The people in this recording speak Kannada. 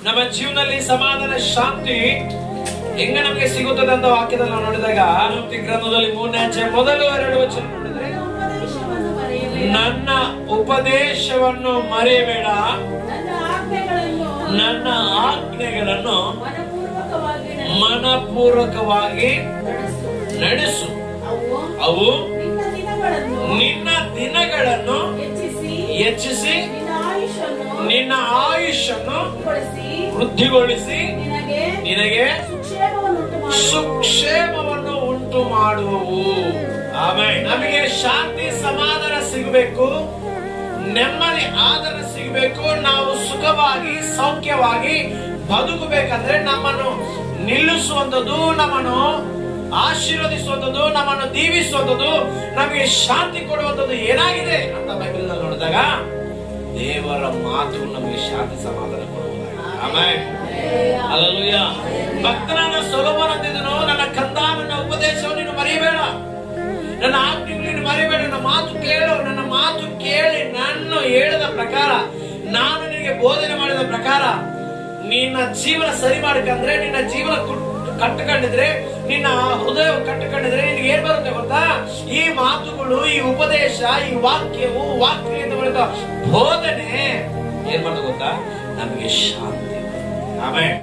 ನಮ್ಮ ಜೀವನದಲ್ಲಿ ಸಮಾಧಾನ ಶಾಂತಿ ಹೆಂಗ ನಮಗೆ ಸಿಗುತ್ತದೆ ಅಂತ ವಾಕ್ಯದಲ್ಲಿ ನಾವು ನೋಡಿದಾಗ ಗ್ರಂಥದಲ್ಲಿ 3ನೇ ಅಧ್ಯಾಯ ಮೊದಲು 2 ವಚನ ನೋಡಿದ್ರೆ, ನನ್ನ ಉಪದೇಶವನ್ನು ಮರೆಯಬೇಡ, ನನ್ನ ಆಜ್ಞೆಗಳನ್ನು ಮನಪೂರ್ವಕವಾಗಿ ನಡೆಸು. ಅವು ನಿನ್ನ ದಿನಗಳನ್ನು ಹೆಚ್ಚಿಸಿ ನಿನ್ನ ಆಯುಷನ್ನು ವೃದ್ಧಿಗೊಳಿಸಿ ನಿನಗೆ ಸುಕ್ಷೇಮವನ್ನು ಉಂಟು ಮಾಡುವವು. ಆಮೇಲೆ ನಮಗೆ ಶಾಂತಿ ಸಮಾಧಾನ ಸಿಗಬೇಕು, ನೆಮ್ಮದಿ ಆದರ ಸಿಗಬೇಕು. ನಾವು ಸುಖವಾಗಿ ಸೌಖ್ಯವಾಗಿ ಬದುಕಬೇಕಂದ್ರೆ ನಮ್ಮನ್ನು ನಿಲ್ಲಿಸುವಂಥದ್ದು, ನಮ್ಮನ್ನು ಆಶೀರ್ವದಿಸುವಂಥದ್ದು, ನಮ್ಮನ್ನು ದೀವಿಸುವಂಥದ್ದು, ನಮಗೆ ಶಾಂತಿ ಕೊಡುವಂಥದ್ದು ಏನಾಗಿದೆ ಅಂತ ಬೈಬಲ್ ನೋಡಿದಾಗ ದೇವರ ಮಾತು ನಮಗೆ ಶಾಂತಿ ಸಮಾಧಾನ ಕೊಡುವುದಾಗಿದೆ. Amen, hallelujah. ಭಕ್ತನಾದ ಸೊಲೊಮೋನ ಅಂದಿದ್ದನು, ನನ್ನ ಕಂದ, ನನ್ನ ಉಪದೇಶವನ್ನು ನೀನು ಮರೆಯಬೇಡ, ನನ್ನ ಆಜ್ಞೆಗಳನ್ನು ನೀನು ಮರೆಯಬೇಡ, ನನ್ನ ಮಾತು ಕೇಳು, ನನ್ನ ಮಾತು ಕೇಳಿ ನಾನು ಹೇಳಿದ ಪ್ರಕಾರ, ನಾನು ನಿನಗೆ ಬೋಧನೆ ಮಾಡಿದ ಪ್ರಕಾರ ನಿನ್ನ ಜೀವನ ಸರಿ ಮಾಡ್ಕಂದ್ರೆ, ನಿನ್ನ ಜೀವನ ಕಟ್ಟಕೊಂಡಿದ್ರೆ, ನಿನ್ನ ಹೃದಯ ಕಟ್ಟಕೊಂಡಿದ್ರೆ ನಿನಗೆ ಏನ್ ಬರುತ್ತೆ ಗೊತ್ತಾ? ಈ ಮಾತುಗಳು, ಈ ಉಪದೇಶ, ಈ ವಾಕ್ಯವು, ವಾಕ್ಯದಿಂದ ಬರುವ ಬೋಧನೆ ಏನ್ ಬರುತ್ತೆ ಗೊತ್ತಾ? ನಮಗೆ ಶಾಂತಿ. ಆಮೆನ್.